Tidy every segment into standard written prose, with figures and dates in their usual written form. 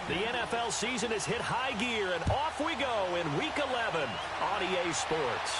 The NFL season has hit high gear, and off we go in Week 11 on EA Sports.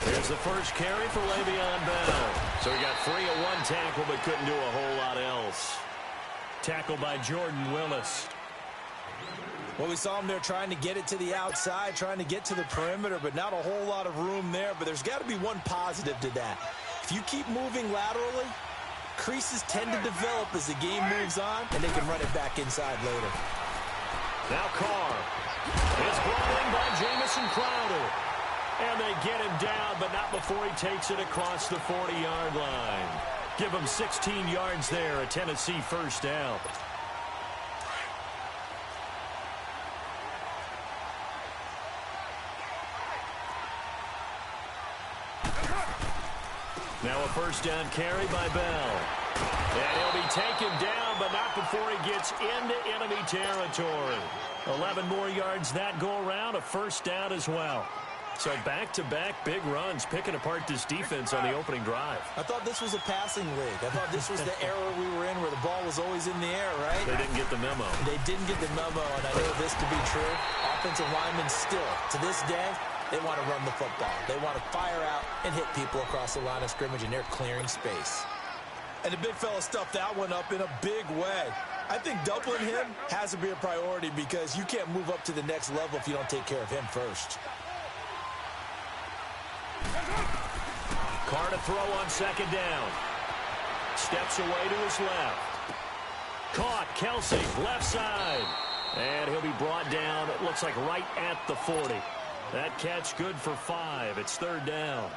Here's the first carry for Le'Veon Bell. So he got free of one tackle but couldn't do a whole lot else. Tackled by Jordan Willis. Well, we saw him there trying to get it to the outside, trying to get to the perimeter, but not a whole lot of room there. But there's got to be one positive to that. If you keep moving laterally, creases tend to develop as the game moves on, and they can run it back inside later. Now Carr is brought in by Jamison Crowder. And they get him down, but not before he takes it across the 40-yard line. Give him 16 yards there, a Tennessee first down. Now a first down carry by Bell. And he'll be taken down, but not before he gets into enemy territory. 11 more yards that go around, a first down as well. So back-to-back big runs, picking apart this defense on the opening drive. I thought this was a passing league. I thought this was the era we were in where the ball was always in the air, right? They didn't get the memo. They didn't get the memo, and I know this to be true. Offensive linemen still, to this day, they want to run the football. They want to fire out and hit people across the line of scrimmage, and they're clearing space. And the big fella stuffed that one up in a big way. I think doubling him has to be a priority because you can't move up to the next level if you don't take care of him first. Carr to throw on second down. Steps away to his left. Caught, Kelsey, left side. And he'll be brought down, it looks like right at the 40. That catch good for 5. It's third down.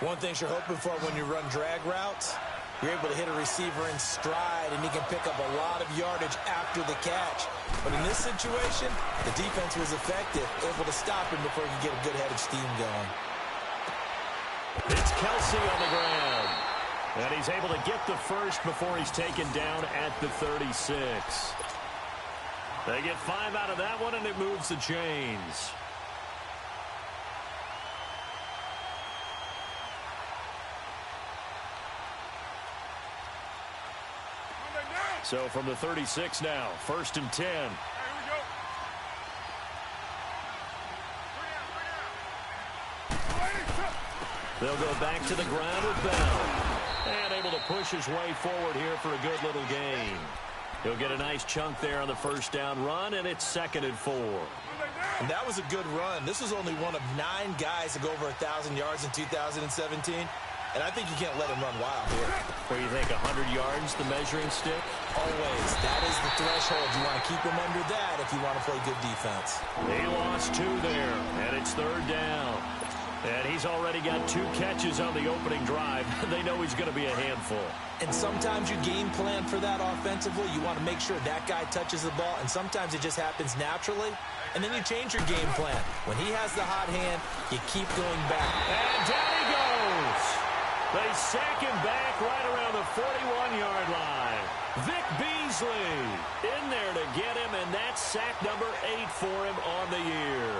One thing you're hoping for when you run drag routes, you're able to hit a receiver in stride, and he can pick up a lot of yardage after the catch. But in this situation, the defense was effective, able to stop him before he could get a good head of steam going. It's Kelsey on the ground. And he's able to get the first before he's taken down at the 36. They get 5 out of that one, and it moves the chains. So from the 36 now, first and 10. They'll go back to the ground with Bell. And able to push his way forward here for a good little gain. He'll get a nice chunk there on the first down run, and it's 2nd and 4. And that was a good run. This was only one of 9 guys to go over 1,000 yards in 2017. And I think you can't let him run wild here. Where you think 100 yards, the measuring stick? Always. That is the threshold. You want to keep him under that if you want to play good defense. He lost 2 there, and it's third down. And he's already got 2 catches on the opening drive. They know he's going to be a handful. And sometimes you game plan for that offensively. You want to make sure that guy touches the ball, and sometimes it just happens naturally. And then you change your game plan. When he has the hot hand, you keep going back. And down he goes. They sack him back right around the 41-yard line. Vic Beasley in there to get him, and that's sack number 8 for him on the year.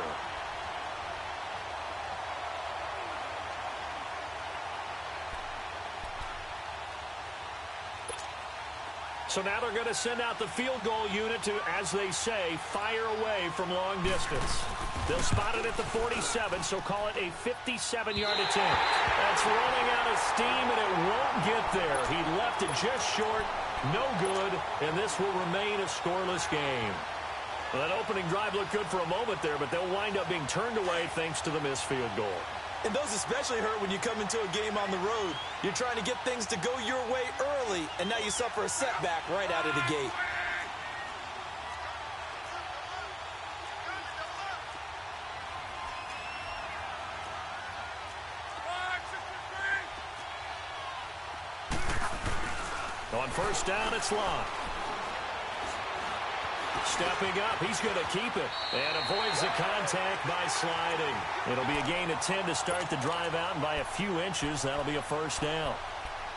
So now they're going to send out the field goal unit to, as they say, fire away from long distance. They'll spot it at the 47, so call it a 57-yard attempt. That's running out of steam, and it won't get there. He left it just short, no good, and this will remain a scoreless game. Well, that opening drive looked good for a moment there, but they'll wind up being turned away thanks to the missed field goal. And those especially hurt when you come into a game on the road. You're trying to get things to go your way early, and now you suffer a setback right out of the gate. On first down, it's Locke. Stepping up, he's going to keep it and avoids the contact by sliding. It'll be a gain of 10 to start the drive out, and by a few inches, that'll be a first down.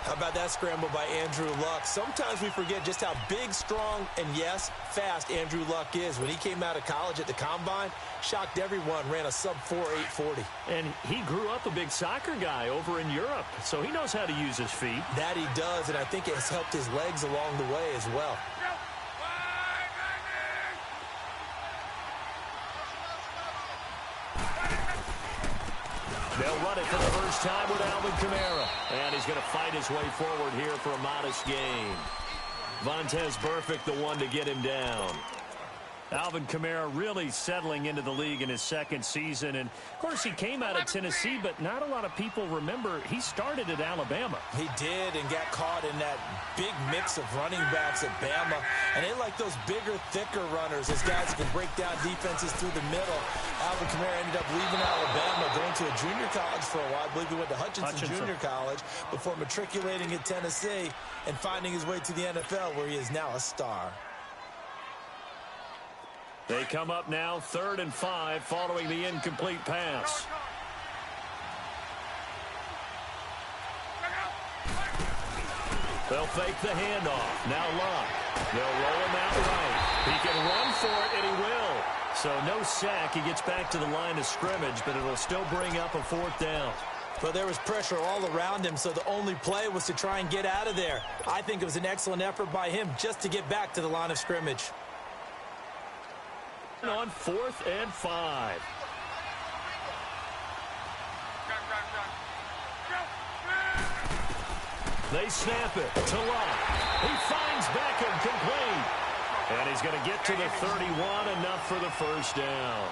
How about that scramble by Andrew Luck? Sometimes we forget just how big, strong, and, yes, fast Andrew Luck is. When he came out of college at the Combine, shocked everyone, ran a sub-4 840. And he grew up a big soccer guy over in Europe, so he knows how to use his feet. That he does, and I think it has helped his legs along the way as well. They'll run it for the first time with Alvin Kamara. And he's going to fight his way forward here for a modest gain. Vontaze Burfict, the one to get him down. Alvin Kamara really settling into the league in his second season. And, of course, he came out of Tennessee, but not a lot of people remember he started at Alabama. He did, and got caught in that big mix of running backs at Bama. And they like those bigger, thicker runners, those guys who can break down defenses through the middle. Alvin Kamara ended up leaving Alabama, going to a junior college for a while. I believe he went to Hutchinson Junior College before matriculating at Tennessee and finding his way to the NFL, where he is now a star. They come up now 3rd and 5 following the incomplete pass. They'll fake the handoff. Now Locke. They'll roll him out right. He can run for it, and he will. So no sack. He gets back to the line of scrimmage, but it'll still bring up a 4th down. But there was pressure all around him, so the only play was to try and get out of there. I think it was an excellent effort by him just to get back to the line of scrimmage. On 4th and 5. They snap it to Locke. He finds Beckham complete. And he's going to get to the 31, enough for the first down.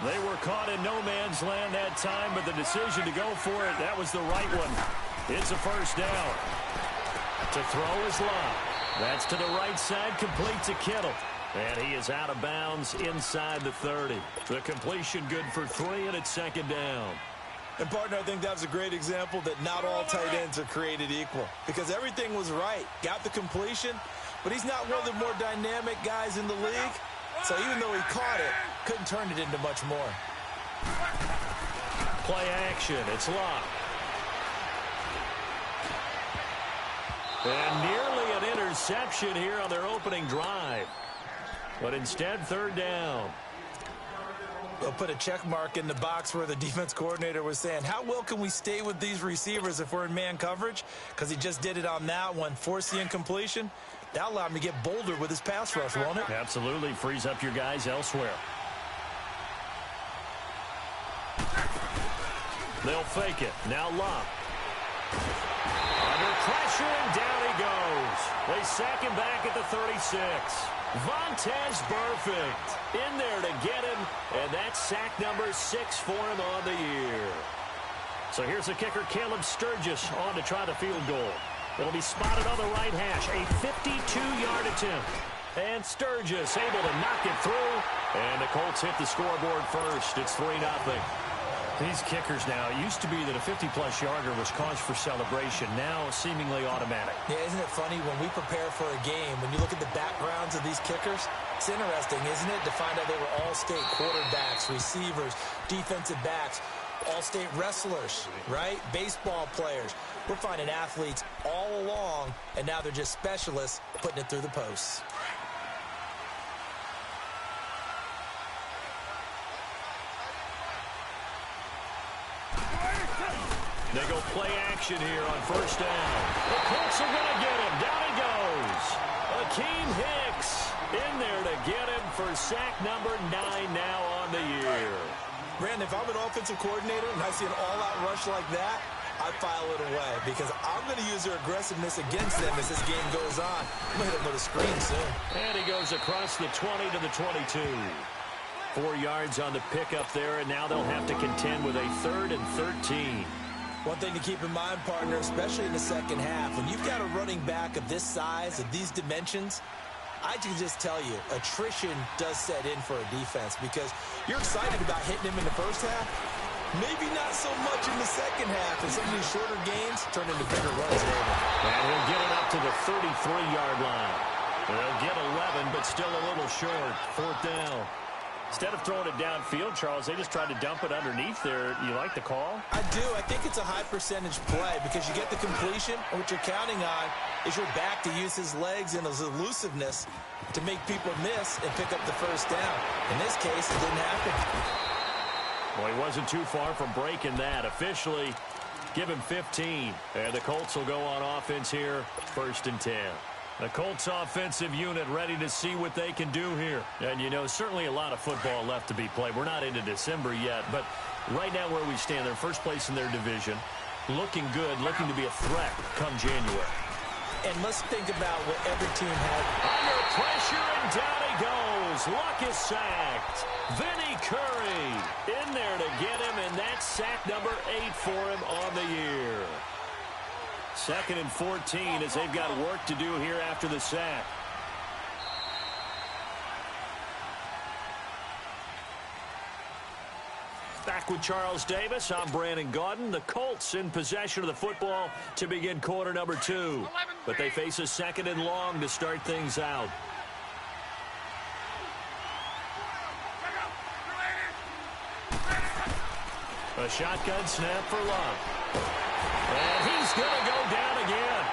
They were caught in no man's land that time, but the decision to go for it, that was the right one. It's a first down. To throw is Locke. That's to the right side, complete to Kittle. And he is out of bounds inside the 30. The completion good for 3, and it's 2nd down. And, partner, I think that was a great example that not all tight ends are created equal, because everything was right. Got the completion, but he's not one of the more dynamic guys in the league. So even though he caught it, couldn't turn it into much more. Play action. It's Locke. And nearly an interception here on their opening drive. But instead, 3rd down. They'll put a check mark in the box where the defense coordinator was saying, how well can we stay with these receivers if we're in man coverage? Because he just did it on that one, forced the incompletion. That allowed him to get bolder with his pass rush, won't it? Absolutely. Frees up your guys elsewhere. They'll fake it. Now Locke. Under pressure, and down he goes. They sack him back at the 36. Vontaze Burfict in there to get him, and that's sack number 6 for him on the year. So here's the kicker, Caleb Sturgis, on to try the field goal. It'll be spotted on the right hash, a 52-yard attempt. And Sturgis able to knock it through, and the Colts hit the scoreboard first. It's 3-0. These kickers now, it used to be that a 50-plus yarder was cause for celebration. Now seemingly automatic. Yeah, isn't it funny when we prepare for a game, when you look at the backgrounds of these kickers, it's interesting, isn't it, to find out they were all-state quarterbacks, receivers, defensive backs, all-state wrestlers, right? Baseball players. We're finding athletes all along, and now they're just specialists putting it through the posts. They go play action here on first down. The Colts are going to get him. Down he goes. Akeem Hicks in there to get him for sack number 9 now on the year. Brandon, if I'm an offensive coordinator and I see an all-out rush like that, I file it away because I'm going to use their aggressiveness against them as this game goes on. I'm going to hit them with a screen soon. And he goes across the 20 to the 22. 4 yards on the pickup there, and now they'll have to contend with a 3rd and 13. One thing to keep in mind, partner, especially in the second half, when you've got a running back of this size, of these dimensions, I can just tell you, attrition does set in for a defense because you're excited about hitting him in the first half. Maybe not so much in the second half, as some of these shorter gains turn into bigger runs later. And he'll get it up to the 33-yard line. They'll get 11, but still a little short. 4th down. Instead of throwing it downfield, Charles, they just tried to dump it underneath there. You like the call? I do. I think it's a high-percentage play because you get the completion, and what you're counting on is your back to use his legs and his elusiveness to make people miss and pick up the first down. In this case, it didn't happen. Well, he wasn't too far from breaking that. Officially, give him 15. And the Colts will go on offense here, 1st and 10. The Colts offensive unit ready to see what they can do here. And, you know, certainly a lot of football left to be played. We're not into December yet, but right now where we stand, they're first place in their division, looking good, looking to be a threat come January. And let's think about what every team had. Under pressure, and down he goes. Luck is sacked. Vinny Curry in there to get him, and that's sack number 8 for him on the year. 2nd and 14 as they've got work to do here after the sack. Back with Charles Davis. I'm Brandon Gaudin. The Colts in possession of the football to begin quarter number 2. But they face a 2nd and long to start things out. A shotgun snap for Luck. And he's going to go down again.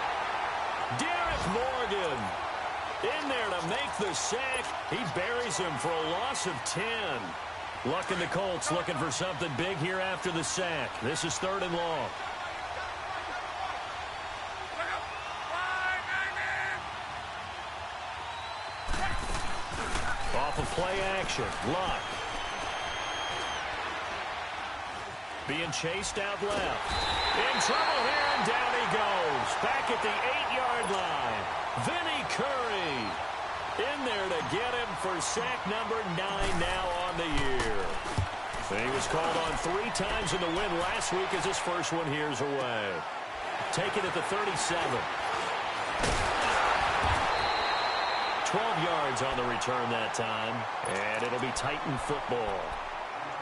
Derek Morgan in there to make the sack. He buries him for a loss of 10. Luck and the Colts looking for something big here after the sack. This is 3rd and long. Off of play action, Luck. Being chased out left. In trouble here, and down he goes. Back at the 8-yard line. Vinny Curry in there to get him for sack number 9 now on the year. He was called on 3 times in the win last week as his first one here's away. Taken at the 37. 12 yards on the return that time. And it'll be Titan football.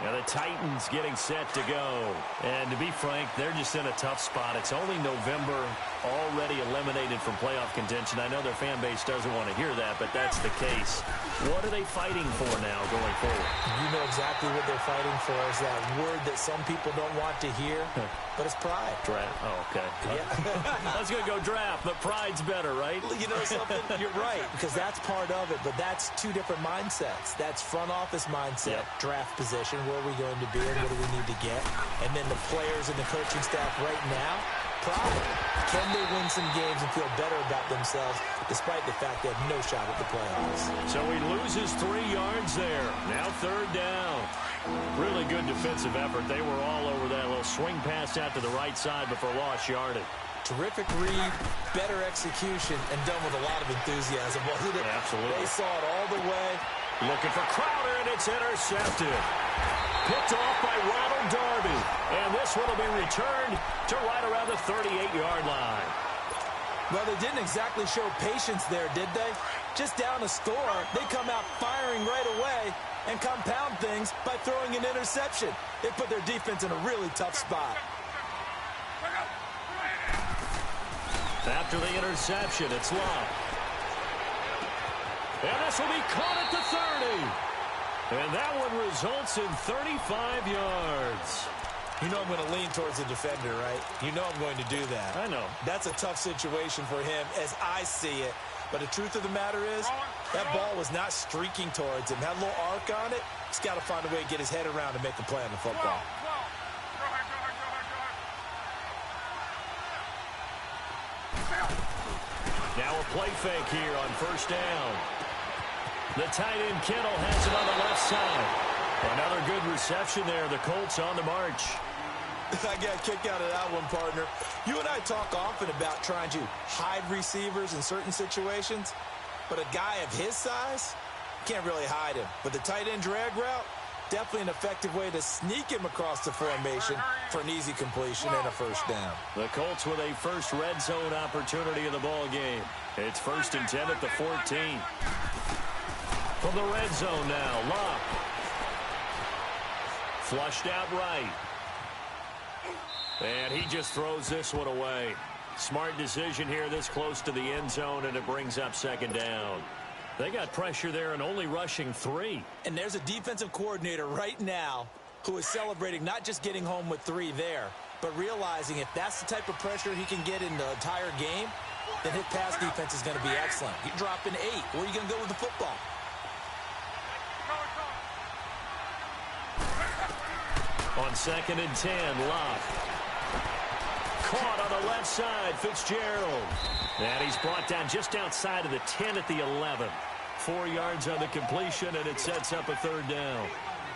Now the Titans getting set to go. And to be frank, they're just in a tough spot. It's only November, already eliminated from playoff contention. I know their fan base doesn't want to hear that, but that's the case. What are they fighting for now going forward? You know exactly what they're fighting for is that word that some people don't want to hear, but it's pride. Draft. Oh, okay. Yeah. I was going to go draft, but pride's better, right? You know something? You're right, because that's part of it, but that's 2 different mindsets. That's front office mindset, draft position, where are we going to be and what do we need to get? And then the players and the coaching staff right now, pride. Can they win some games and feel better about themselves despite the fact they have no shot at the playoffs? So he loses 3 yards there. Now 3rd down. Really good defensive effort. They were all over that little swing pass out to the right side before lost yardage. Terrific read, better execution, and done with a lot of enthusiasm, wasn't it? Absolutely. They saw it all the way. Looking for Crowder, and it's intercepted. Picked off by Ronald Darby. And this one will be returned to right around the 38-yard line. Well, they didn't exactly show patience there, did they? Just down a score, they come out firing right away and compound things by throwing an interception. They put their defense in a really tough spot. After the interception, it's Luck. And this will be caught at the 30. And that one results in 35 yards. You know I'm going to lean towards the defender, right? You know I'm going to do that. I know. That's a tough situation for him as I see it. But the truth of the matter is, that ball was not streaking towards him. Had a little arc on it. He's got to find a way to get his head around and make a play on the football. Now a play fake here on 1st down. The tight end Kittle has it on the left side. Another good reception there. The Colts on the march. I got a kick out of that one, partner. You and I talk often about trying to hide receivers in certain situations, but a guy of his size can't really hide him. But the tight end drag route, definitely an effective way to sneak him across the formation for an easy completion and a 1st down. The Colts with a first red zone opportunity of the ball game. It's 1st and 10 at the 14. From the red zone now, Luck. Flushed out right. And he just throws this one away. Smart decision here this close to the end zone, and it brings up second down. They got pressure there and only rushing 3. And there's a defensive coordinator right now who is celebrating not just getting home with 3 there, but realizing if that's the type of pressure he can get in the entire game, then his pass defense is going to be excellent. You're dropping 8. Where are you going to go with the football? On 2nd and 10, Locke. Caught on the left side, Fitzgerald. And he's brought down just outside of the 10 at the 11. 4 yards on the completion, and it sets up a 3rd down.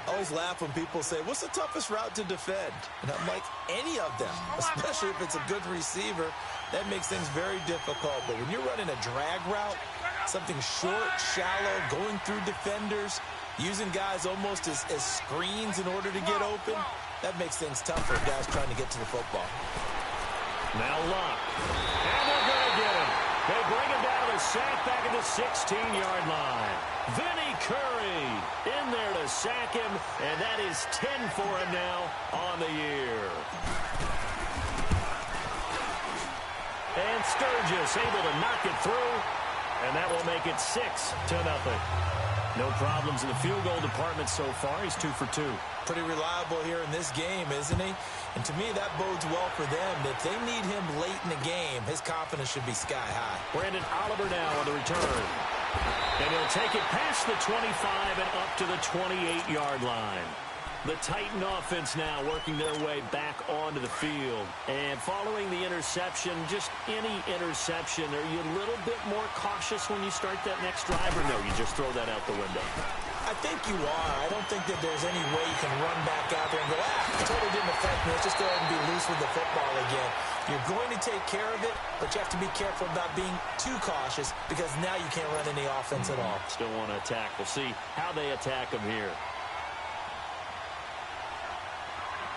I always laugh when people say, what's the toughest route to defend? And I'm like, any of them, especially if it's a good receiver. That makes things very difficult. But when you're running a drag route, something short, shallow, going through defenders, using guys almost as screens in order to get open, that makes things tough for guys trying to get to the football. Now Locke. And they're going to get him. They bring him down to sack back at the 16-yard line. Vinny Curry in there to sack him, and that is 10 for him now on the year. And Sturgis able to knock it through, and that will make it 6-0. No problems in the field goal department so far. He's 2 for 2. Pretty reliable here in this game, isn't he? And to me, that bodes well for them. If they need him late in the game, his confidence should be sky high. Brandon Oliver now on the return. And he'll take it past the 25 and up to the 28-yard line. The Titan offense now working their way back onto the field. And following the interception, just any interception, are you a little bit more cautious when you start that next drive, or no, you just throw that out the window? I think you are. I don't think that there's any way you can run back out there and go, it totally didn't affect me. Let's just go ahead and be loose with the football again. You're going to take care of it, but you have to be careful about being too cautious because now you can't run any offense at all. Still want to attack. We'll see how they attack them here.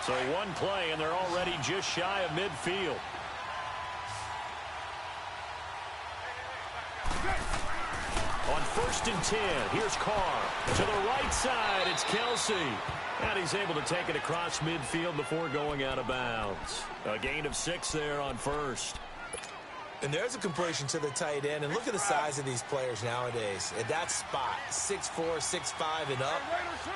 So one play, and they're already just shy of midfield. On 1st and 10, here's Carr. To the right side, it's Kelsey. And he's able to take it across midfield before going out of bounds. A gain of 6 there on 1st. And there's a completion to the tight end. And look at the size of these players nowadays. At that spot, 6'4", 6'5", and up.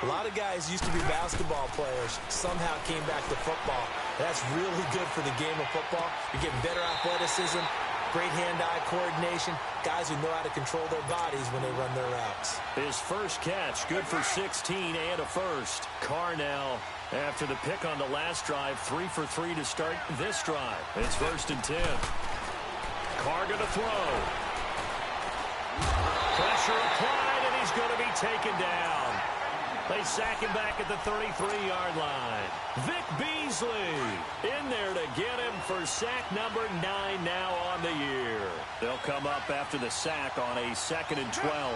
A lot of guys used to be basketball players, somehow came back to football. That's really good for the game of football. You're getting better athleticism, great hand-eye coordination, guys who know how to control their bodies when they run their routes. His first catch, good for 16 and a first. Carr now, after the pick on the last drive, 3 for 3 to start this drive. It's 1st and 10. Carr going to throw. Pressure applied, and he's going to be taken down. They sack him back at the 33-yard line. Vic Beasley in there to get him for sack number 9 now on the year. They'll come up after the sack on a 2nd and 12.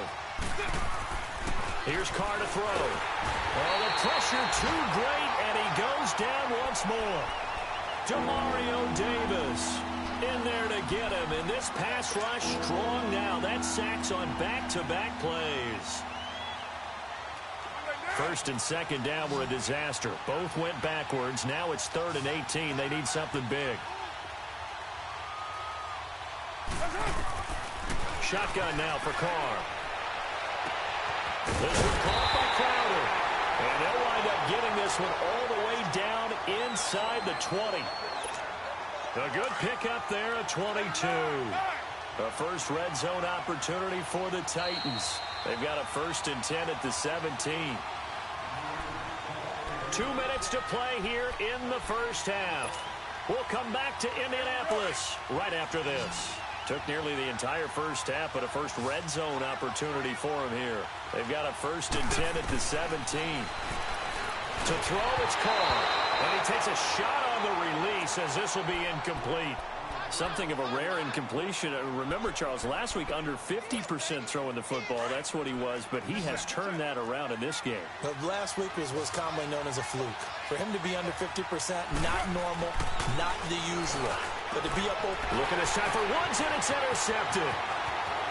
Here's Carr to throw. Oh, the pressure too great, and he goes down once more. Demario Davis in there to get him, and this pass rush strong now. That sacks on back-to-back plays. 1st and 2nd down were a disaster. Both went backwards. Now it's 3rd and 18. They need something big. Shotgun now for Carr. This one caught by Crowder. And they'll wind up getting this one all the way down inside the 20. A good pickup there at 22. A first red zone opportunity for the Titans. They've got a 1st and 10 at the 17. 2 minutes to play here in the first half. We'll come back to Indianapolis right after this. Took nearly the entire first half, but a first red zone opportunity for him here. They've got a 1st and 10 at the 17. To throw, it's Carr. And he takes a shot on the release as this will be incomplete. Something of a rare incompletion. Remember, Charles, last week under 50% throwing the football. That's what he was, but he has turned that around in this game. But last week was what's commonly known as a fluke. For him to be under 50%, not normal, not the usual. But to be up open. Looking this time for Woods, and it's intercepted.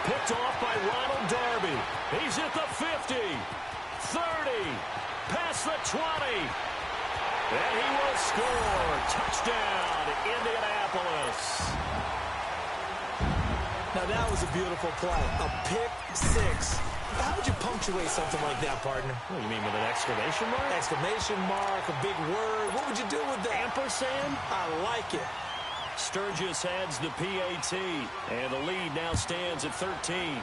Picked off by Ronald Darby. He's at the 50, 30, past the 20. And he will score. Touchdown, Indianapolis. Now, that was a beautiful play. A pick six. How would you punctuate something like that, partner? What do you mean, with an exclamation mark? Exclamation mark, a big word. What would you do with that? Ampersand? I like it. Sturgis adds the PAT, and the lead now stands at 13.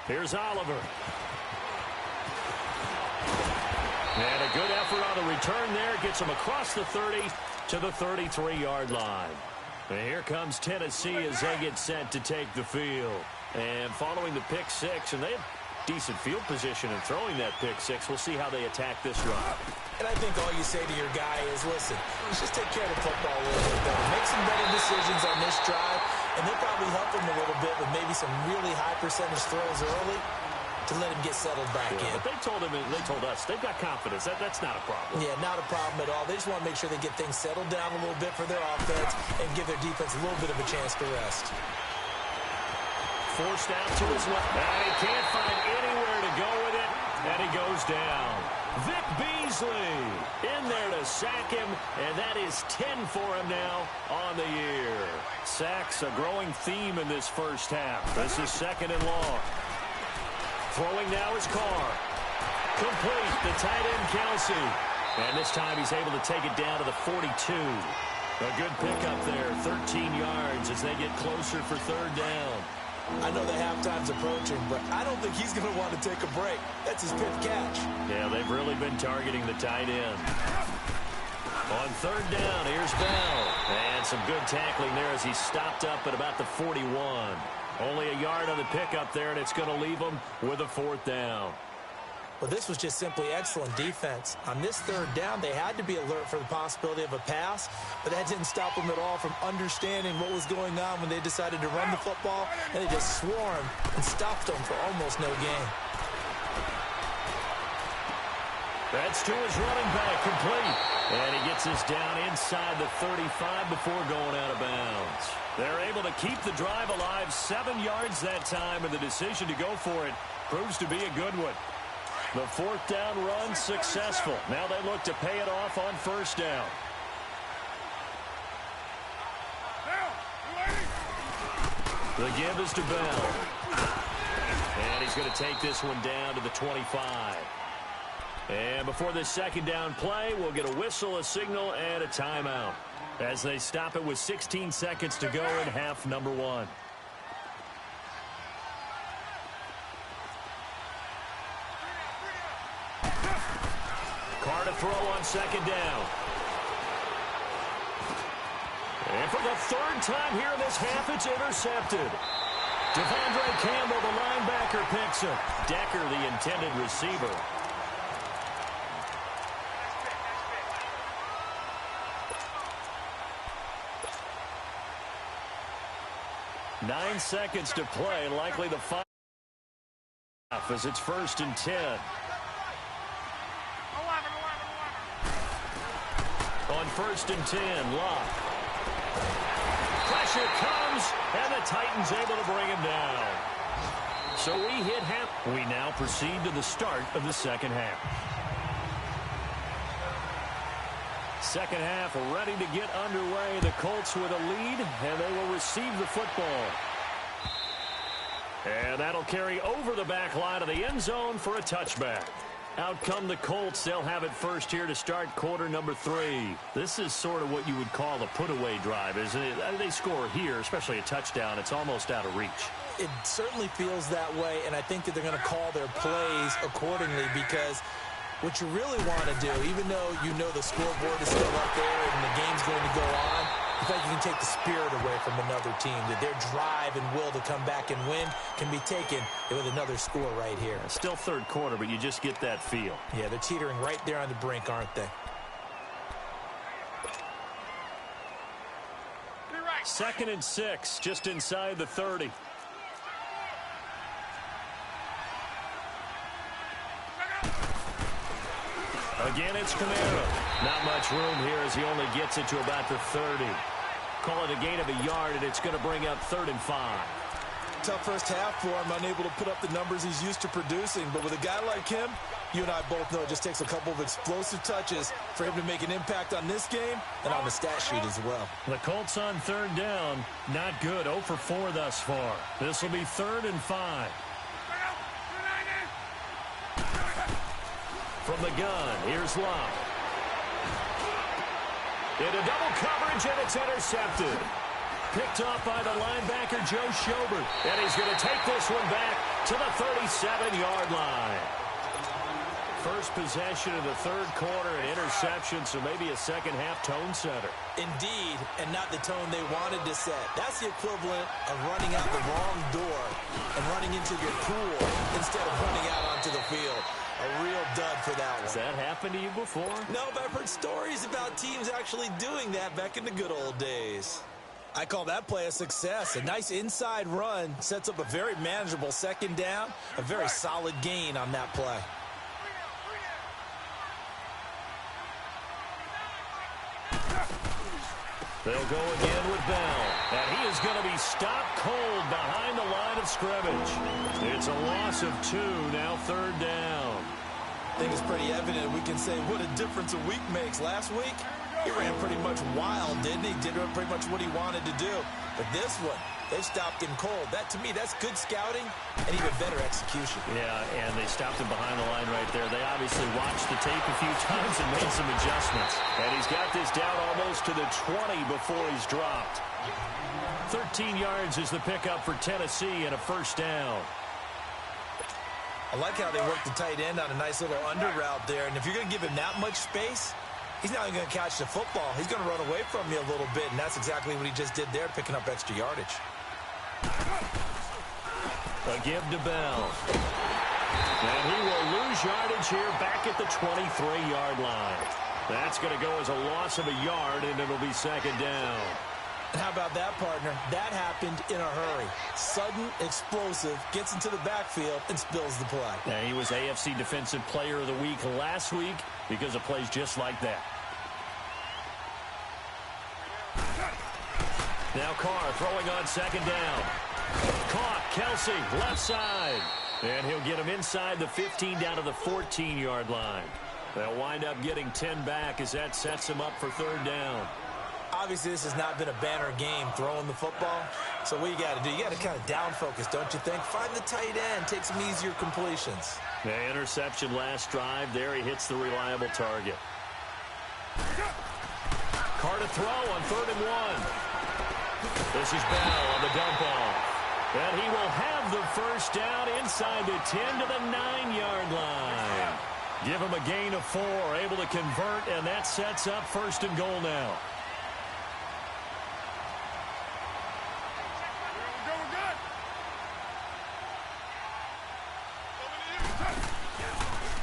Here's Oliver. And a good effort on the return there. Gets him across the 30 to the 33-yard line. And here comes Tennessee as they get set to take the field. And following the pick six, and they have decent field position in throwing that pick six. We'll see how they attack this run. And I think all you say to your guy is, listen, let's just take care of the football a little bit better. Make some better decisions on this drive, and they'll probably help him a little bit with maybe some really high percentage throws early to let him get settled back in. But they told us they've got confidence. That's not a problem. Yeah, not a problem at all. They just want to make sure they get things settled down a little bit for their offense and give their defense a little bit of a chance to rest. Forced out to his left. And he can't find anywhere to go with it. And he goes down. Vic Beasley in there to sack him. And that is 10 for him now on the year. Sacks a growing theme in this first half. This is second and long. Throwing now is Carr. Complete. The tight end, Kelsey. And this time he's able to take it down to the 42. A good pickup there. 13 yards as they get closer for third down. I know the halftime's approaching, but I don't think he's going to want to take a break. That's his fifth catch. Yeah, they've really been targeting the tight end. On third down, here's Bell. And some good tackling there as he stopped up at about the 41. Only a yard on the pickup there, and it's going to leave him with a fourth down. Well, this was just simply excellent defense. On this third down, they had to be alert for the possibility of a pass, but that didn't stop them at all from understanding what was going on when they decided to run the football, and they just swarmed and stopped them for almost no gain. That's to his running back, complete. And he gets us down inside the 35 before going out of bounds. They're able to keep the drive alive, 7 yards that time, and the decision to go for it proves to be a good one. The fourth down run successful. Now they look to pay it off on first down. The give is to Bell. And he's going to take this one down to the 25. And before this second down play, we'll get a whistle, a signal, and a timeout as they stop it with 16 seconds to go in half number one. Carr to throw on second down. And for the third time here in this half, it's intercepted. Devondre Campbell, the linebacker, picks him. Decker, the intended receiver. Nine seconds to play, likely the final as it's 1st and 10. On 1st and 10, Locke. Pressure comes, and the Titans able to bring him down. So we hit half. We now proceed to the start of the second half. Second half ready to get underway. The Colts with a lead, and they will receive the football. And that'll carry over the back line of the end zone for a touchback. Out come the Colts. They'll have it first here to start quarter number 3. This is sort of what you would call a put-away drive, isn't it? They score here, especially a touchdown. It's almost out of reach. It certainly feels that way, and I think that they're going to call their plays accordingly because what you really want to do, even though you know the scoreboard is still up there and the game's going to go on, I think you can take the spirit away from another team, that their drive and will to come back and win can be taken with another score right here. Still third quarter, but you just get that feel. Yeah, they're teetering right there on the brink, aren't they? 2nd and 6, just inside the 30. Again, it's Kamara. Not much room here as he only gets it to about the 30. Call it a gain of a yard, and it's going to bring up 3rd and 5. Tough first half for him, unable to put up the numbers he's used to producing. But with a guy like him, you and I both know it just takes a couple of explosive touches for him to make an impact on this game and on the stat sheet as well. The Colts on third down, not good. 0 for 4 thus far. This will be 3rd and 5. From the gun, here's Love. Into double coverage, and it's intercepted. Picked off by the linebacker, Joe Schobert. And he's going to take this one back to the 37-yard line. First possession of the third quarter, an interception, so maybe a second-half tone setter. Indeed, and not the tone they wanted to set. That's the equivalent of running out the wrong door and running into your pool instead of running out onto the field. A real dud for that one. Has that happened to you before? No, but I've heard stories about teams actually doing that back in the good old days. I call that play a success. A nice inside run sets up a very manageable second down, a very solid gain on that play. They'll go again with Bell, and he is going to be stopped cold behind the line of scrimmage. It's a loss of 2, now 3rd down. I think it's pretty evident we can say what a difference a week makes. Last week, he ran pretty much wild, didn't he? Did pretty much what he wanted to do. But this one, they stopped him cold. That, to me, that's good scouting and even better execution. Yeah, and they stopped him behind the line right there. They obviously watched the tape a few times and made some adjustments. And he's got this down almost to the 20 before he's dropped. 13 yards is the pickup for Tennessee and a first down. I like how they work the tight end on a nice little under route there. And if you're going to give him that much space, he's not even going to catch the football. He's going to run away from you a little bit, and that's exactly what he just did there, picking up extra yardage. A give to Bell. And he will lose yardage here back at the 23-yard line. That's going to go as a loss of a yard, and it'll be second down. And how about that, partner? That happened in a hurry. Sudden, explosive, gets into the backfield, and spills the play. Yeah, he was AFC Defensive Player of the Week last week because of plays just like that. Now Carr throwing on second down. Caught, Kelsey, left side. And he'll get him inside the 15 down to the 14-yard line. They'll wind up getting 10 back as that sets him up for third down. Obviously, this has not been a banner game throwing the football. So what you got to do, you got to kind of down focus, don't you think? Find the tight end, take some easier completions. The interception last drive. There he hits the reliable target. Carr to throw on 3rd and 1. This is Bell on the dump off. And he will have the first down inside the 10 to the 9-yard line. Give him a gain of 4, able to convert, and that sets up 1st and goal now.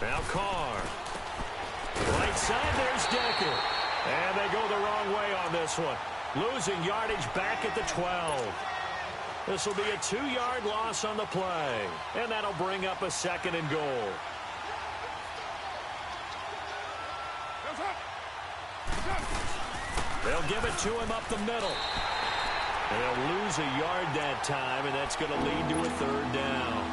Now Carr. Right side, there's Decker. And they go the wrong way on this one. Losing yardage back at the 12. This will be a 2-yard loss on the play. And that'll bring up a 2nd and goal. They'll give it to him up the middle. They'll lose a yard that time, and that's going to lead to a 3rd down.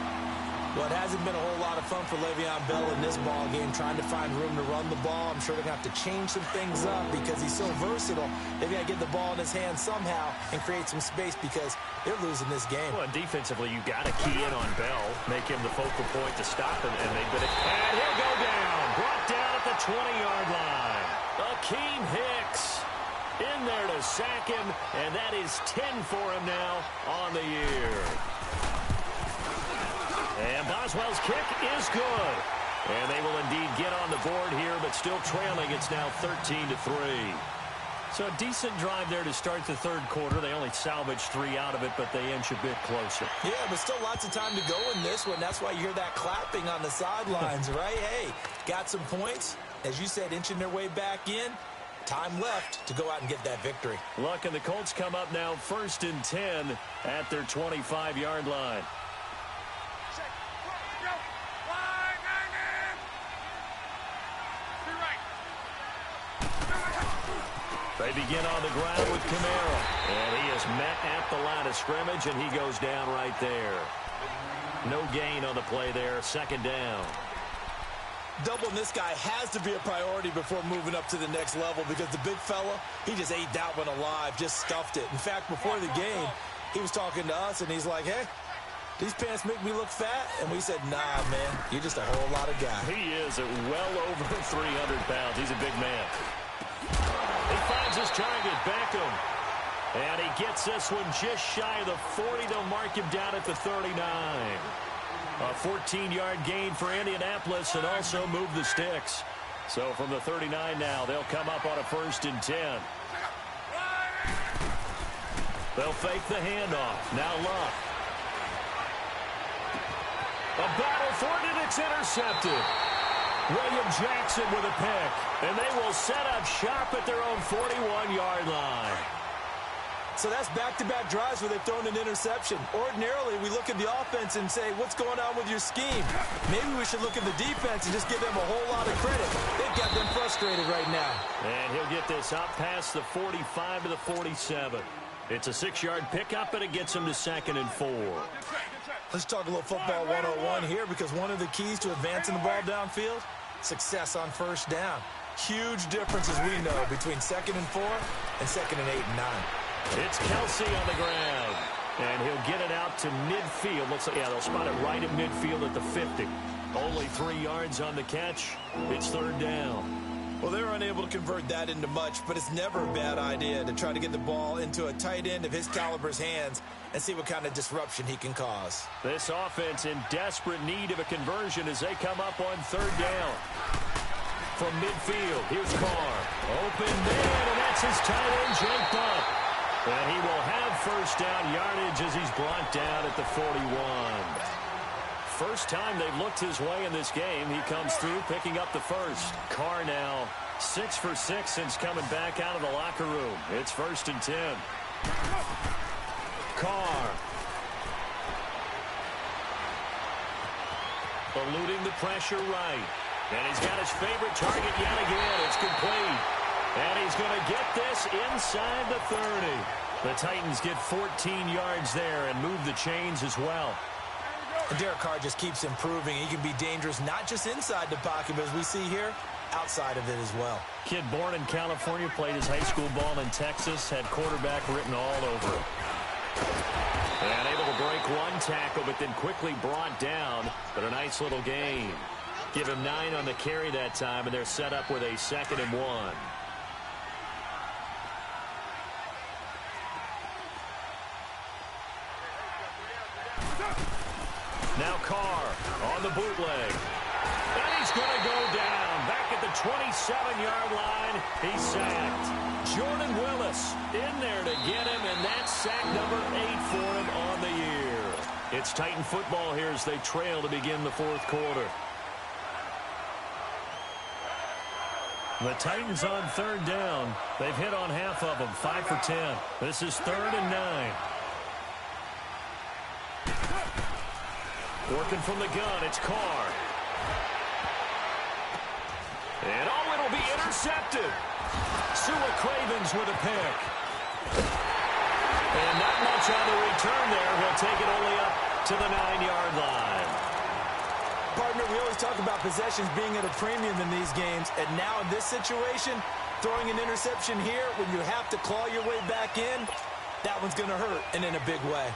Well, it hasn't been a whole lot of fun for Le'Veon Bell in this ball game, trying to find room to run the ball. I'm sure they're going to have to change some things up because he's so versatile. They've got to get the ball in his hands somehow and create some space because they're losing this game. Well, defensively, you've got to key in on Bell, make him the focal point to stop him, and they've been... And he'll go down, brought down at the 20-yard line. Akeem Hicks in there to sack him, and that is 10 for him now on the year. And Boswell's kick is good. And they will indeed get on the board here, but still trailing. It's now 13-3. So a decent drive there to start the third quarter. They only salvaged 3 out of it, but they inch a bit closer. Yeah, but still lots of time to go in this one. That's why you hear that clapping on the sidelines, right? Hey, got some points. As you said, inching their way back in. Time left to go out and get that victory. Look, and the Colts come up now 1st and 10 at their 25-yard line. They begin on the ground with Camara. And he is met at the line of scrimmage, and he goes down right there. No gain on the play there. Second down. Doubling this guy has to be a priority before moving up to the next level because the big fella, he just ate that one alive, just stuffed it. In fact, before the game, he was talking to us, and he's like, hey, these pants make me look fat. And we said, nah, man, you're just a whole lot of guy. He is at well over 300 pounds. He's a big man. He finds his target, Beckham. And he gets this one just shy of the 40. They'll mark him down at the 39. A 14-yard gain for Indianapolis and also move the sticks. So from the 39 now, they'll come up on a 1st and 10. They'll fake the handoff. Now Luck. A battle for it, and it's intercepted. William Jackson with a pick. And they will set up shop at their own 41-yard line. So that's back-to-back drives where they've thrown an interception. Ordinarily, we look at the offense and say, what's going on with your scheme? Maybe we should look at the defense and just give them a whole lot of credit. They've got them frustrated right now. And he'll get this out past the 45 to the 47. It's a 6-yard pickup, and it gets him to 2nd and 4. Let's talk a little football 101 here because one of the keys to advancing the ball downfield, success on 1st down. Huge difference, as we know, between 2nd and 4 and 2nd and 8 and 9. It's Kelsey on the ground, and he'll get it out to midfield. Looks like, yeah, they'll spot it right at midfield at the 50. Only 3 yards on the catch. It's 3rd down. Well, they're unable to convert that into much, but it's never a bad idea to try to get the ball into a tight end of his caliber's hands and see what kind of disruption he can cause. This offense in desperate need of a conversion as they come up on 3rd down. From midfield, here's Carr. Open man, and that's his tight end, Jake Buck. And he will have 1st down yardage as he's brought down at the 41. First time they've looked his way in this game. He comes through picking up the 1st. Carr now 6 for 6 since coming back out of the locker room. It's 1st and 10. Carr. Eluding the pressure right. And he's got his favorite target yet again. It's complete. And he's going to get this inside the 30. The Titans get 14 yards there and move the chains as well. And Derek Carr just keeps improving. He can be dangerous not just inside the pocket, but as we see here, outside of it as well. Kid born in California, played his high school ball in Texas, had quarterback written all over him. And able to break one tackle, but then quickly brought down. But a nice little gain. Give him 9 on the carry that time, and they're set up with a 2nd and 1. Now Carr on the bootleg. And he's going to go down. Back at the 27-yard line. He's sacked. Jordan Willis in there to get him, and that's sack number 8 for him on the year. It's Titan football here as they trail to begin the 4th quarter. The Titans on 3rd down. They've hit on half of them, 5 for 10. This is 3rd and 9. Working from the gun, it's Carr. And it'll be intercepted. Sua Cravens with a pick. And not much on the return there. He'll take it only up to the 9-yard line. Partner, we always talk about possessions being at a premium in these games. And now in this situation, throwing an interception here when you have to claw your way back in, that one's going to hurt, and in a big way.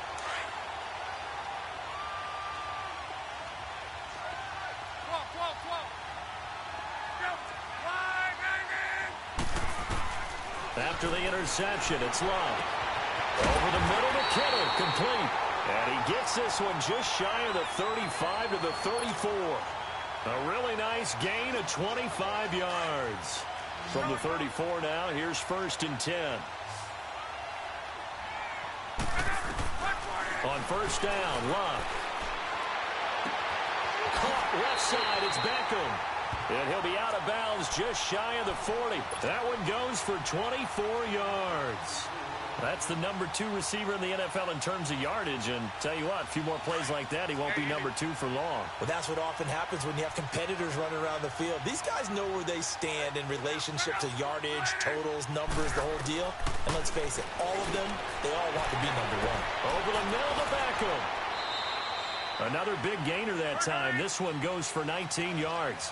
After the interception, it's Love. Over the middle to Kittle, complete. And he gets this one just shy of the 35 to the 34. A really nice gain of 25 yards. From the 34 now, here's 1st and 10. On 1st down, Love. Caught left side, it's Beckham. And he'll be out of bounds just shy of the 40. That one goes for 24 yards. That's the number 2 receiver in the NFL in terms of yardage. And tell you what, a few more plays like that, he won't be number 2 for long. Well, that's what often happens when you have competitors running around the field. These guys know where they stand in relationship to yardage, totals, numbers, the whole deal. And let's face it, all of them, they all want to be number 1. Over the middle to Beckham. Another big gainer that time. This one goes for 19 yards.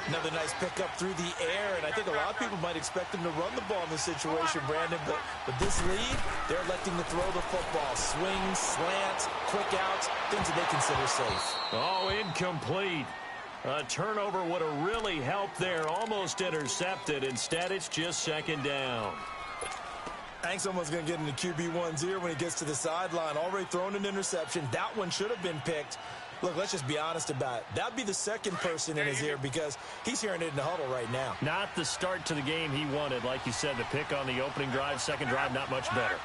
Another nice pickup through the air, and I think a lot of people might expect him to run the ball in this situation, Brandon, but with this lead, they're electing to throw the football. Swings, slants, quick outs, things that they consider safe. Oh, incomplete. A turnover would have really helped there, almost intercepted. Instead, it's just second down. I think someone's going to get into QB1's ear when he gets to the sideline. Already thrown an interception. That one should have been picked. Look, let's just be honest about it. That'd be the second person in his ear because he's hearing it in the huddle right now. Not the start to the game he wanted. Like you said, the pick on the opening drive, second drive, not much better.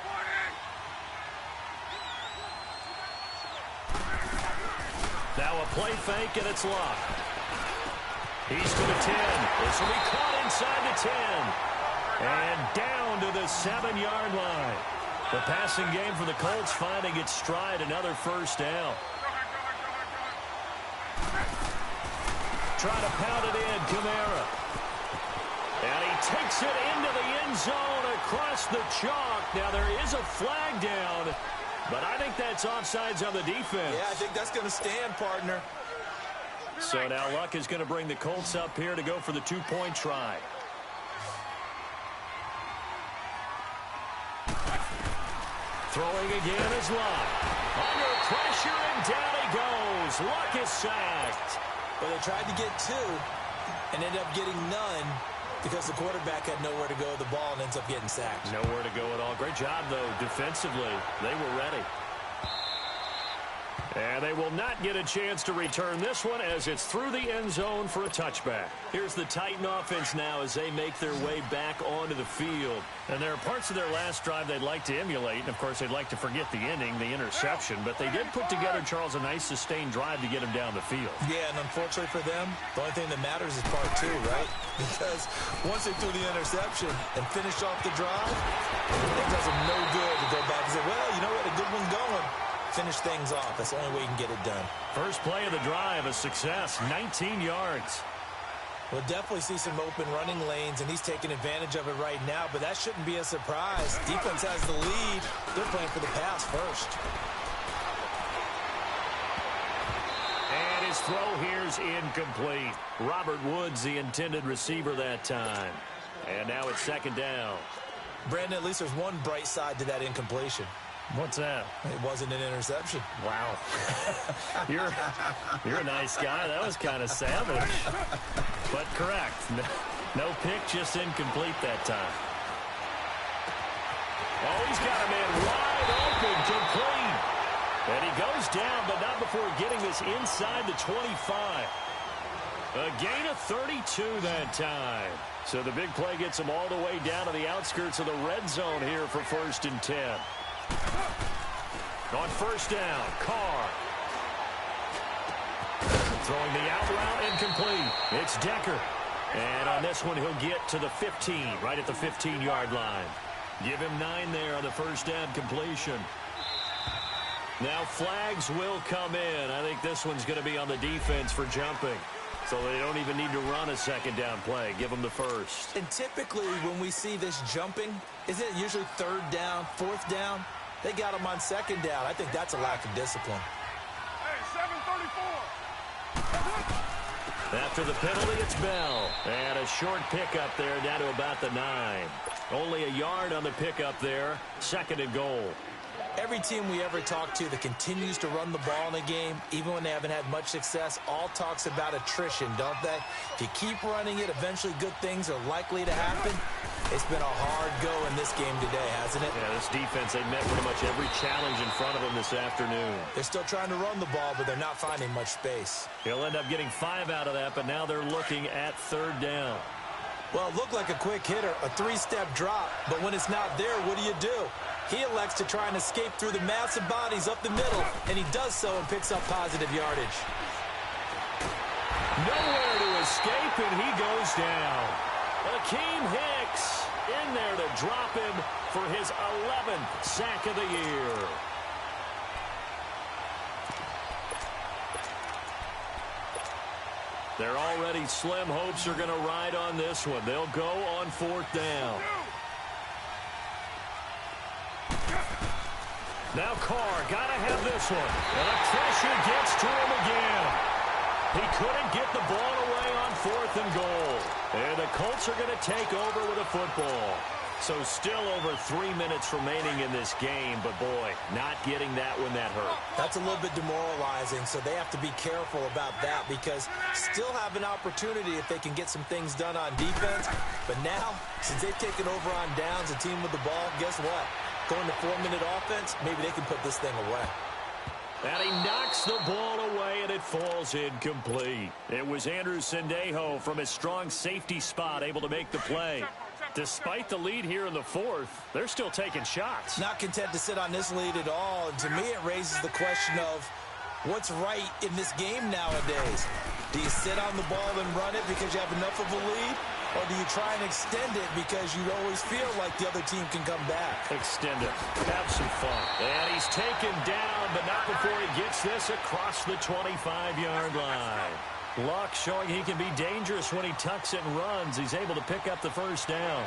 Now a play fake, and it's locked. He's to the 10. This will be caught inside the 10. And down to the 7-yard line. The passing game for the Colts finding its stride, another first down. Trying to pound it in, Kamara. And he takes it into the end zone across the chalk. Now there is a flag down, but I think that's offsides on the defense. Yeah, I think that's going to stand, partner. So now Luck is going to bring the Colts up here to go for the 2-point try. Throwing again is Luck. Under pressure, and down he goes. Luck is sacked. Well, they tried to get 2 and ended up getting none because the quarterback had nowhere to go with the ball and ends up getting sacked. Nowhere to go at all. Great job, though, defensively. They were ready. And they will not get a chance to return this one as it's through the end zone for a touchback. Here's the Titan offense now as they make their way back onto the field. And there are parts of their last drive they'd like to emulate. And, of course, they'd like to forget the ending, the interception. But they did put together, Charles, a nice sustained drive to get him down the field. Yeah, and unfortunately for them, the only thing that matters is part 2, right? Because once they threw the interception and finished off the drive, it does them no good to go back and say, well, you know what, a good one going. Finish things off. That's the only way you can get it done. First play of the drive, a success, 19 yards. We'll definitely see some open running lanes, and he's taking advantage of it right now, but that shouldn't be a surprise. Defense has the lead. They're playing for the pass first. And his throw here's incomplete. Robert Woods, the intended receiver that time. And now it's second down. Brandon, at least there's one bright side to that incompletion. What's that? It wasn't an interception. Wow. You're a nice guy. That was kind of savage. But correct. No pick, just incomplete that time. Oh, he's got a man wide open, complete. And he goes down, but not before getting this inside the 25. A gain of 32 that time. So the big play gets him all the way down to the outskirts of the red zone here for 1st and 10. On first down, Carr. Throwing the out route, incomplete. It's Decker. And on this one, he'll get to the 15, right at the 15-yard line. Give him 9 there on the first down completion. Now flags will come in. I think this one's going to be on the defense for jumping. So they don't even need to run a second down play. Give them the first. And typically when we see this jumping, isn't it usually 3rd down, 4th down? They got him on 2nd down. I think that's a lack of discipline. Hey, 7:34. After the penalty, it's Bell. And a short pickup there down to about the 9. Only a yard on the pickup there. 2nd and goal. Every team we ever talk to that continues to run the ball in a game, even when they haven't had much success, all talks about attrition, don't they? If you keep running it, eventually good things are likely to happen. It's been a hard go in this game today, hasn't it? Yeah, this defense, they met pretty much every challenge in front of them this afternoon. They're still trying to run the ball, but they're not finding much space. He'll end up getting 5 out of that, but now they're looking at 3rd down. Well, it looked like a quick hitter, a 3-step drop, but when it's not there, what do? He elects to try and escape through the massive bodies up the middle, and he does so and picks up positive yardage. Nowhere to escape, and he goes down. Akeem Hicks in there to drop him for his 11th sack of the year. Their already slim hopes are going to ride on this one. They'll go on 4th down. Now Carr, got to have this one. And the pressure gets to him again. He couldn't get the ball away on 4th and goal. And the Colts are going to take over with a football. So still over 3 minutes remaining in this game, but boy, not getting that when that hurt. That's a little bit demoralizing, so they have to be careful about that because still have an opportunity if they can get some things done on defense. But now, since they've taken over on downs, a team with the ball, guess what? Going to 4-minute offense, maybe they can put this thing away. And he knocks the ball away, and it falls incomplete. It was Andrew Sendejo from his strong safety spot able to make the play. Despite the lead here in the 4th, they're still taking shots. Not content to sit on this lead at all. And to me, it raises the question of what's right in this game nowadays. Do you sit on the ball and run it because you have enough of a lead? Or do you try and extend it because you always feel like the other team can come back? Extend it. Have some fun. And he's taken down, but not before he gets this across the 25-yard line. Luck showing he can be dangerous when he tucks it and runs. He's able to pick up the first down.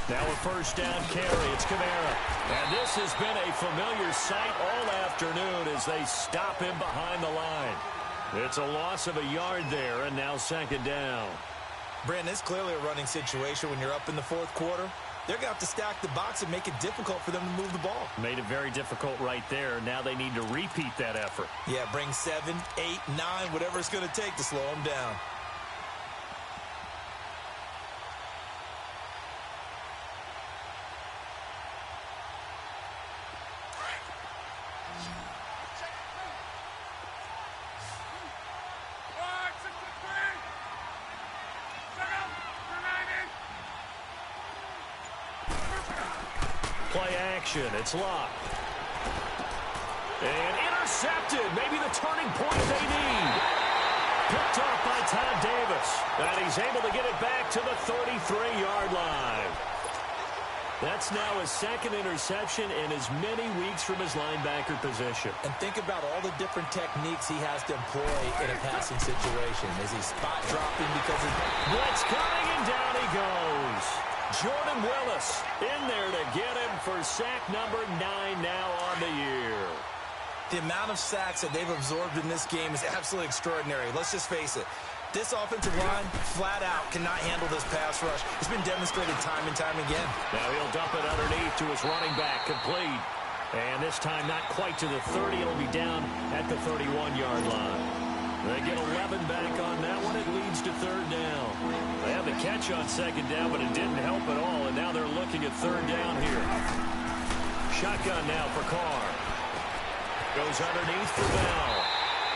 Now a first down carry. It's Kamara. And this has been a familiar sight all afternoon as they stop him behind the line. It's a loss of a yard there, and now 2nd down. Brandon, it's clearly a running situation when you're up in the 4th quarter. They're going to have to stack the box and make it difficult for them to move the ball. Made it very difficult right there. Now they need to repeat that effort. Yeah, bring 7, 8, 9, whatever it's going to take to slow them down. Play action. It's locked. And intercepted. Maybe the turning point they need. Picked off by Todd Davis. And he's able to get it back to the 33-yard line. That's now his 2nd interception in as many weeks from his linebacker position. And think about all the different techniques he has to employ in a passing situation. Is he spot dropping because of blitz coming, and down he goes. Jordan Willis in there to get him for sack number 9 now on the year. The amount of sacks that they've absorbed in this game is absolutely extraordinary. Let's just face it. This offensive line, flat out, cannot handle this pass rush. It's been demonstrated time and time again. Now he'll dump it underneath to his running back, complete. And this time not quite to the 30. It'll be down at the 31-yard line. They get 11 back on that one. It leads to 3rd down. They had the catch on 2nd down, but it didn't help at all. And now they're looking at 3rd down here. Shotgun now for Carr. Goes underneath for Bell.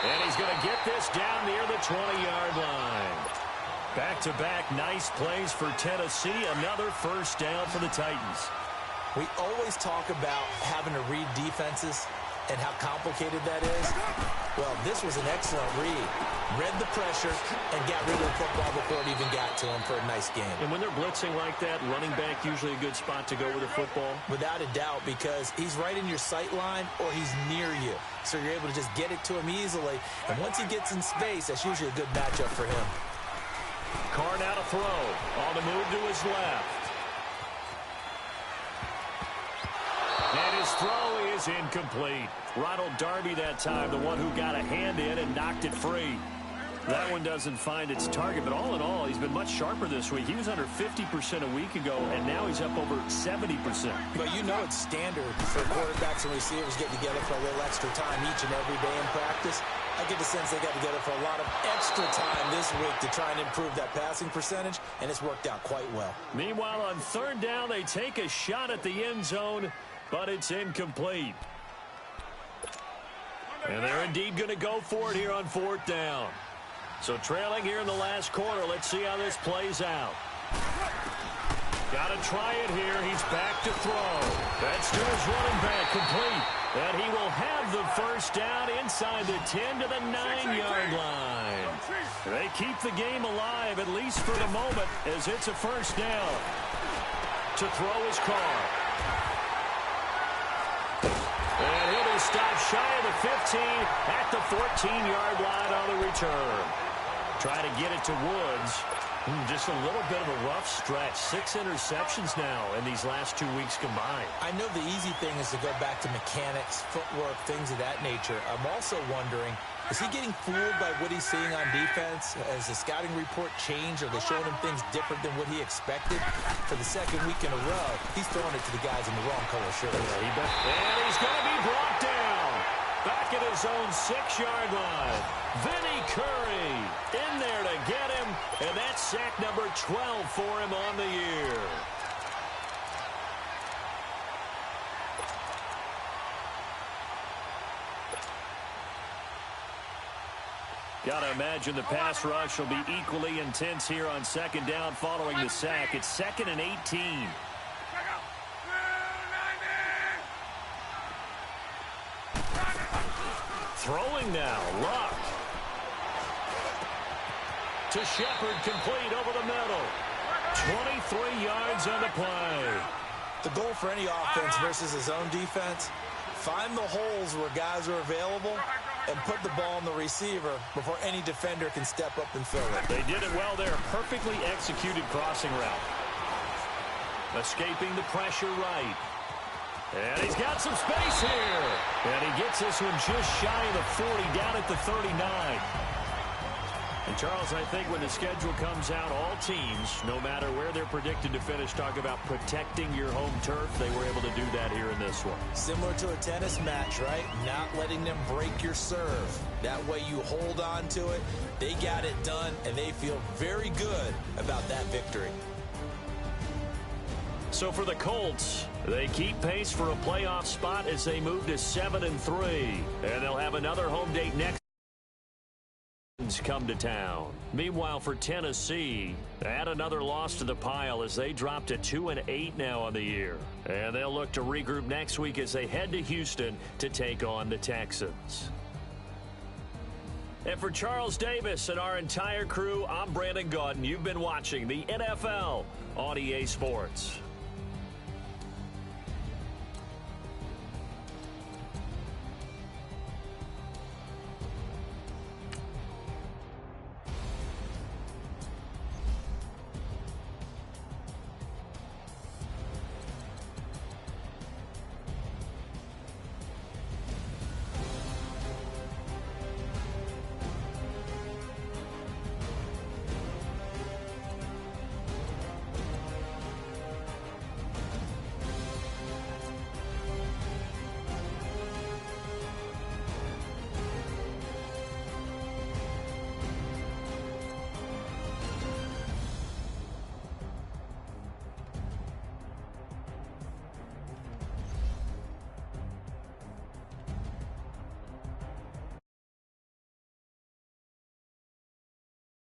And he's going to get this down near the 20-yard line. Back-to-back nice plays for Tennessee. Another first down for the Titans. We always talk about having to read defenses and how complicated that is. Well, this was an excellent read. Read the pressure and got rid of the football before it even got to him for a nice game. And when they're blitzing like that, running back usually a good spot to go with the football? Without a doubt, because he's right in your sight line or he's near you. So you're able to just get it to him easily. And once he gets in space, that's usually a good matchup for him. Carr now to throw. On the move to his left. And his throw is incomplete. Ronald Darby that time, the one who got a hand in and knocked it free. That one doesn't find its target, but all in all, he's been much sharper this week. He was under 50% a week ago, and now he's up over 70%. But you know it's standard for quarterbacks and receivers getting together for a little extra time each and every day in practice. I get the sense they got together for a lot of extra time this week to try and improve that passing percentage, and it's worked out quite well. Meanwhile, on 3rd down, they take a shot at the end zone, but it's incomplete. And they're indeed going to go for it here on 4th down. So trailing here in the last quarter, let's see how this plays out. Got to try it here. He's back to throw. That's to his running back, complete. And he will have the first down inside the 10 to the 9-yard line. They keep the game alive, at least for the moment, as it's a first down. To throw his car. And he'll be stopped shy of the 15 at the 14-yard line on the return. Try to get it to Woods. Just a little bit of a rough stretch. 6 interceptions now in these last 2 weeks combined. I know the easy thing is to go back to mechanics, footwork, things of that nature. I'm also wondering, is he getting fooled by what he's seeing on defense? Has the scouting report changed? Are they showing him things different than what he expected? For the second week in a row, he's throwing it to the guys in the wrong color shirts. Yeah, and he's going to be brought down. Back at his own 6-yard line. Vinny Curry in there to get him. And that's sack number 12 for him on the year. Got to imagine the pass rush will be equally intense here on second down following the sack. It's 2nd and 18. Throwing now, Luck. To Shepard, complete over the middle. 23 yards on the play. The goal for any offense versus his own defense, find the holes where guys are available and put the ball on the receiver before any defender can step up and fill it. They did it well there. Perfectly executed crossing route. Escaping the pressure right. And he's got some space here. And he gets this one just shy of the 40, down at the 39. And, Charles, I think when the schedule comes out, all teams, no matter where they're predicted to finish, talk about protecting your home turf. They were able to do that here in this one. Similar to a tennis match, right? Not letting them break your serve. That way you hold on to it. They got it done, and they feel very good about that victory. So for the Colts, they keep pace for a playoff spot as they move to 7-3. And they'll have another home date next come to town. Meanwhile, for Tennessee, add another loss to the pile as they drop to 2-8 now on the year. And they'll look to regroup next week as they head to Houston to take on the Texans. And for Charles Davis and our entire crew, I'm Brandon Gaudin. You've been watching the NFL on EA Sports.